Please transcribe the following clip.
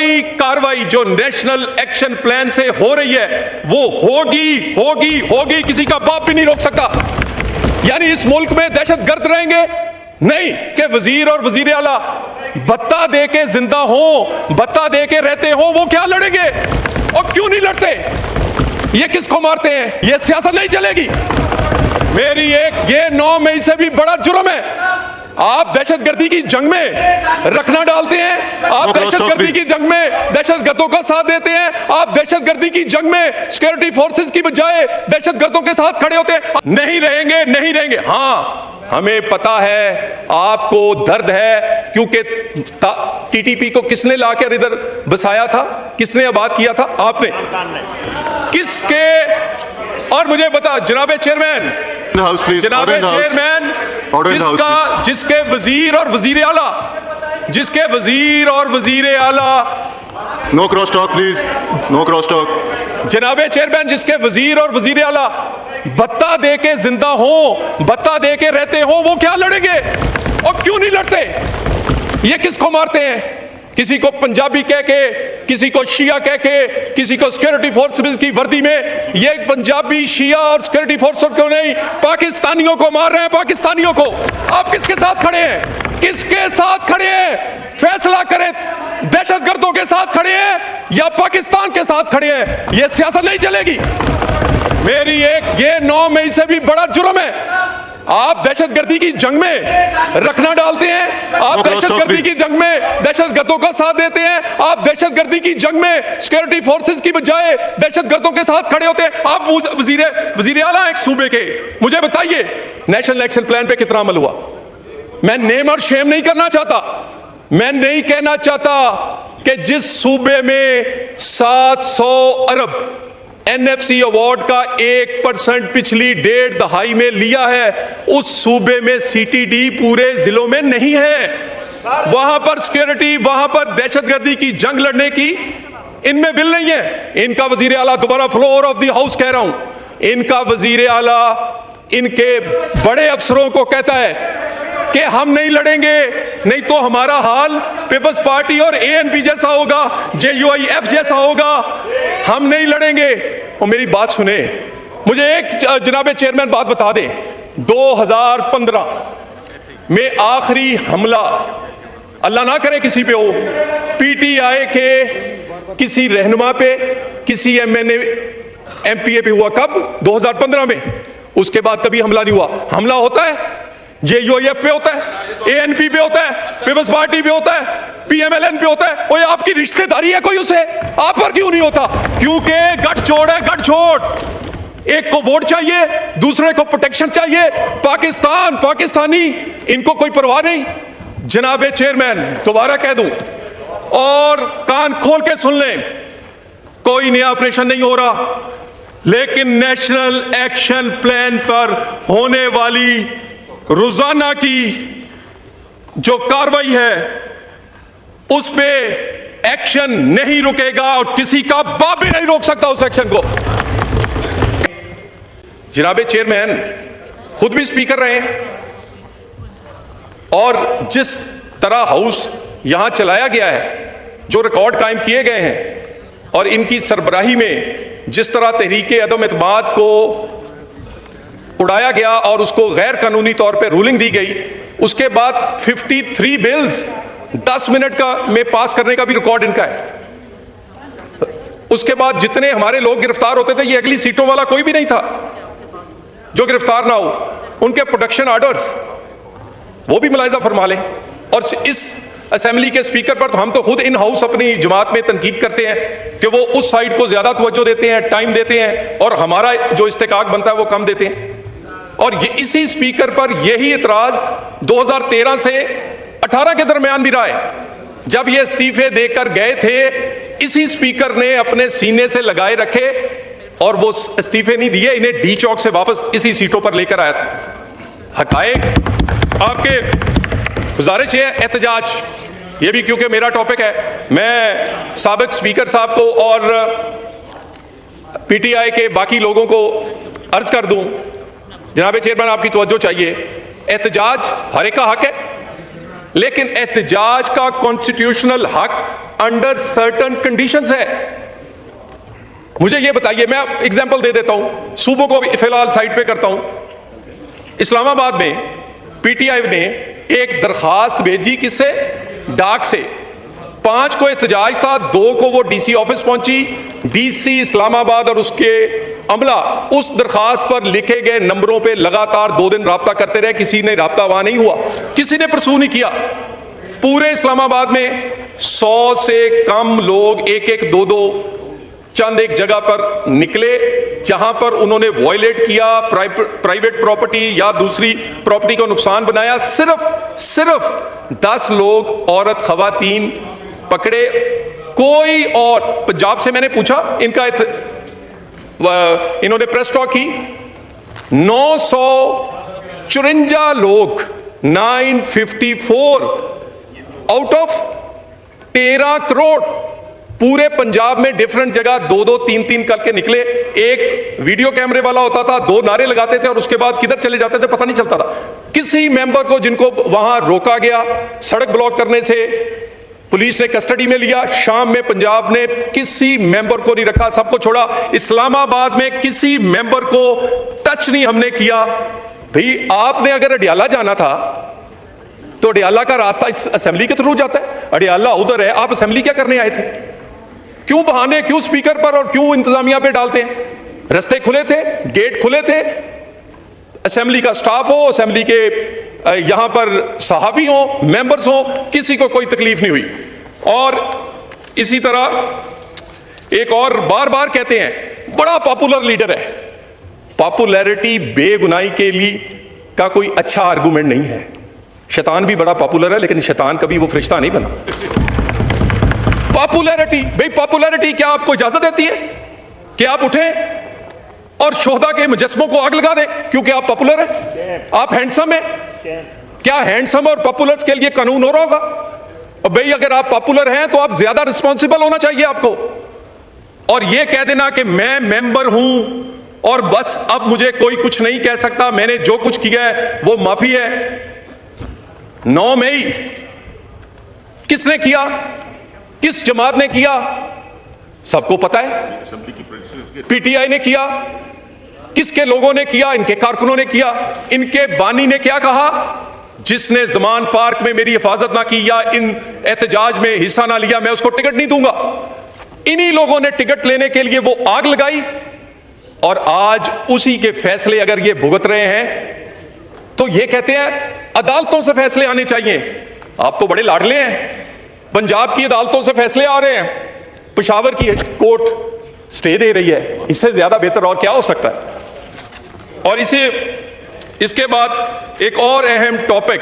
कोई कार्रवाई जो नेशनल एक्शन प्लान से हो रही है वो होगी होगी होगी, किसी का बाप भी नहीं रोक सकता। यानी इस मुल्क में दहशतगर्द रहेंगे नहीं कि वजीर और वजीर आला भत्ता दे के जिंदा हो, भत्ता दे के रहते हो, वो क्या लड़ेंगे और क्यों नहीं लड़ते? ये किसको मारते हैं? ये सियासत नहीं चलेगी। मेरी ये 9 मई से भी बड़ा जुर्म है। आप दहशतगर्दी की जंग में रखना डालते हैं, आप दहशतगर्दी की जंग में दहशतगर्दों का साथ देते हैं, आप दहशतगर्दी की जंग में सिक्योरिटी फोर्सेस की बजाय दहशतगर्दों के साथ खड़े होते हैं। नहीं रहेंगे, नहीं रहेंगे। हाँ, हमें पता है आपको दर्द है, क्योंकि टीटीपी को किसने लाकर इधर बसाया था, किसने आबाद किया था? आपने। किसके? और मुझे बता जनाबे चेयरमैन, जनाबे चेयरमैन, जिसके वजीर और वजीर आला, जिसके वजीर और वजीर आला, no cross talk please, no cross talk. जनाबे चेयरमैन, जिसके वजीर और वजीर आला भत्ता दे के जिंदा हो, भत्ता दे के रहते हो, वो क्या लड़ेंगे और क्यों नहीं लड़ते? ये किसको मारते हैं? किसी को पंजाबी कह के, किसी को शिया कह के, किसी को सिक्योरिटी फोर्सेस की वर्दी में। ये पंजाबी, शिया और सिक्योरिटी फोर्सेस को नहीं, पाकिस्तानियों को मार रहे हैं, पाकिस्तानियों को। आप किसके साथ खड़े हैं? किसके साथ खड़े हैं? फैसला करें, दहशतगर्दों के साथ खड़े हैं या पाकिस्तान के साथ खड़े हैं? ये सियासत नहीं चलेगी। मेरी ये 9 मई से भी बड़ा जुर्म है। आप दहशतगर्दी की जंग में रखना डालते हैं, आप दहशतगर्दी की जंग में दहशतगर्दों का साथ देते हैं, आप दहशतगर्दी की जंग में सिक्योरिटी फोर्सेस की बजाय दहशतगर्दों के साथ खड़े होते हैं। आप वजीर आला एक सूबे के, मुझे बताइए नेशनल एक्शन प्लान पे कितना अमल हुआ? मैं नेम और शेम नहीं करना चाहता, मैं नहीं कहना चाहता कि जिस सूबे में 700 अरब एनएफसी अवार्ड का 1% पिछली 1.5 दहाई में लिया है, उस सूबे में सीटीडी पूरे जिलों में नहीं है। वहां पर सिक्योरिटी, वहां पर दहशतगर्दी की जंग लड़ने की इनमें बिल नहीं है। इनका वजीर आला, दोबारा फ्लोर ऑफ द हाउस कह रहा हूं, इनका वजीर आला इनके बड़े अफसरों को कहता है कि हम नहीं लड़ेंगे, नहीं तो हमारा हाल पीपल्स पार्टी और एएनपी जैसा होगा, जेयूआईएफ जैसा होगा, हम नहीं लड़ेंगे। और मेरी बात सुने, मुझे एक जनाबे चेयरमैन बात बता दें, 2015 में आखिरी हमला, अल्लाह ना करे किसी पे हो, पीटीआई के किसी रहनुमा पे, किसी एमपीए पे हुआ। कब? 2015 में। उसके बाद कभी हमला नहीं हुआ। हमला होता है जेयूआईएफ पे होता है, एएनपी पे होता है, पीपल्स पार्टी पे होता है, पीएमएलएन पे होता है। वो आपकी रिश्तेदारी है कोई, उसे आप पर क्यों नहीं होता? क्योंकि गठजोड़ है, गठजोड़। एक को वोट चाहिए, दूसरे को प्रोटेक्शन चाहिए। पाकिस्तान, पाकिस्तानी, इनको कोई परवाह नहीं। जनाबे चेयरमैन, दोबारा कह दूं और कान खोल के सुन लें, कोई नया ऑपरेशन नहीं हो रहा, लेकिन नेशनल एक्शन प्लान पर होने वाली रोजाना की जो कार्रवाई है उस पे एक्शन नहीं रुकेगा और किसी का बाप भी नहीं रोक सकता उस एक्शन को। जनाबे चेयरमैन खुद भी स्पीकर रहे और जिस तरह हाउस यहां चलाया गया है, जो रिकॉर्ड कायम किए गए हैं और इनकी सरबराही में जिस तरह तहरीके अदम एतमाद को उड़ाया गया और उसको गैर कानूनी तौर पे रूलिंग दी गई, उसके बाद 53 बिल्स 10 मिनट का में पास करने का भी रिकॉर्ड इनका है। उसके बाद जितने हमारे लोग गिरफ्तार होते थे, ये अगली सीटों वाला कोई भी नहीं था जो गिरफ्तार ना हो। उनके प्रोडक्शन ऑर्डर्स वो भी मुलाहिजा फरमा लें। और इस असेंबली के स्पीकर पर तो हम तो खुद इन हाउस अपनी जमात में तनकीद करते हैं कि वो उस साइड को ज्यादा तवज्जो देते हैं, टाइम देते हैं, और हमारा जो इस्तेकाक बनता है वो कम देते हैं। और ये इसी स्पीकर पर यही इतराज 2013 से 18 के दरमियान भी रहा है। जब ये इस्तीफे देकर गए थे, इसी स्पीकर ने अपने सीने से लगाए रखे और वो इस्तीफे नहीं दिए, इन्हें डी चौक से वापस इसी सीटों पर लेकर आया था। हटाए। आपके गुजारिश है एहतजाज, ये भी क्योंकि मेरा टॉपिक है, मैं साबिक स्पीकर साहब को और पीटीआई के बाकी लोगों को अर्ज कर दूं, जनाबे चेयरमैन आपकी तवज्जो चाहिए। एहतजाज हर एक का हक है, लेकिन एहतजाज का कॉन्स्टिट्यूशनल हक अंडर सर्टन कंडीशंस है। मुझे ये बताइए, मैं एग्जांपल दे देता हूं, सूबों को फिलहाल साइड पे करता हूं। इस्लामाबाद में पीटीआई ने एक दरखास्त भेजी, किससे? डाक से। 5 को एहतजाज था, 2 को वो डीसी ऑफिस पहुंची। डीसी इस्लामाबाद और उसके अमला उस दरखास्त पर लिखे गए नंबरों पे लगातार 2 दिन राब्ता करते रहे, किसी ने राब्ता वहां नहीं हुआ, किसी ने परसू नहीं किया। पूरे इस्लामाबाद में 100 से कम लोग एक एक दो दो चंद एक जगह पर निकले जहां पर उन्होंने वॉयलेट किया, प्राइवेट प्रॉपर्टी या दूसरी प्रॉपर्टी को नुकसान बनाया। सिर्फ 10 लोग औरत खवातीन पकड़े। कोई और पंजाब से मैंने पूछा, इन्होंने प्रेस टॉक की, 954 लोग, 954 आउट ऑफ 13 करोड़ पूरे पंजाब में डिफरेंट जगह 2-2 3-3 करके निकले। एक वीडियो कैमरे वाला होता था, 2 नारे लगाते थे और उसके बाद किधर चले जाते थे पता नहीं चलता था। किसी मेंबर को जिनको वहां रोका गया सड़क ब्लॉक करने से, पुलिस ने कस्टडी में लिया। शाम में पंजाब ने किसी मेंबर को नहीं रखा, सबको छोड़ा। इस्लामाबाद में किसी मेंबर को टच नहीं हमने किया। भाई आपने अगर अडियाला जाना था तो अडियाला का रास्ता इस असेंबली के थ्रू जाता है, अडियाला उधर है, आप असेंबली क्या करने आए थे? क्यों बहाने, क्यों स्पीकर पर और क्यों इंतजामिया पे डालते हैं? रास्ते खुले थे, गेट खुले थे, असेंबली का स्टाफ हो, असेंबली के यहां पर सहाफी हो, मेंबर्स हो, किसी को कोई तकलीफ नहीं हुई। और इसी तरह एक और बार बार कहते हैं, बड़ा पॉपुलर लीडर है। पॉपुलैरिटी बेगुनाही के लिए का कोई अच्छा आर्गुमेंट नहीं है। शैतान भी बड़ा पॉपुलर है, लेकिन शैतान कभी वो फरिश्ता नहीं बना। पॉपुलैरिटी, भाई पॉपुलैरिटी क्या आपको इजाजत देती है कि आप उठें और शोहदा के मुजस्मों को आग लगा दें क्योंकि आप पॉपुलर हैं, आप हैंडसम हैं? क्या हैंडसम और पॉपुलर के लिए कानून हो रहा होगा? और भाई अगर आप पॉपुलर हैं तो आप ज्यादा रिस्पॉन्सिबल होना चाहिए आपको। और यह कह देना कि मैं मेंबर हूं और बस अब मुझे कोई कुछ नहीं कह सकता, मैंने जो कुछ किया है वो माफी है। 9 मई किसने किया, किस जमात ने किया, सबको पता है। पीटीआई ने किया, किसके लोगों ने किया? इनके कारकुनों ने किया। इनके बानी ने क्या कहा? जिसने ज़मान पार्क में मेरी हिफाजत ना की या इन एहतजाज में हिस्सा ना लिया, मैं उसको टिकट नहीं दूंगा। इन्हीं लोगों ने टिकट लेने के लिए वो आग लगाई और आज उसी के फैसले अगर ये भुगत रहे हैं तो ये कहते हैं अदालतों से फैसले आने चाहिए। आप तो बड़े लाडले हैं, पंजाब की अदालतों से फैसले आ रहे हैं, पेशावर की कोर्ट स्टे दे रही है, इससे ज्यादा बेहतर और क्या हो सकता है? और इसके बाद एक और अहम टॉपिक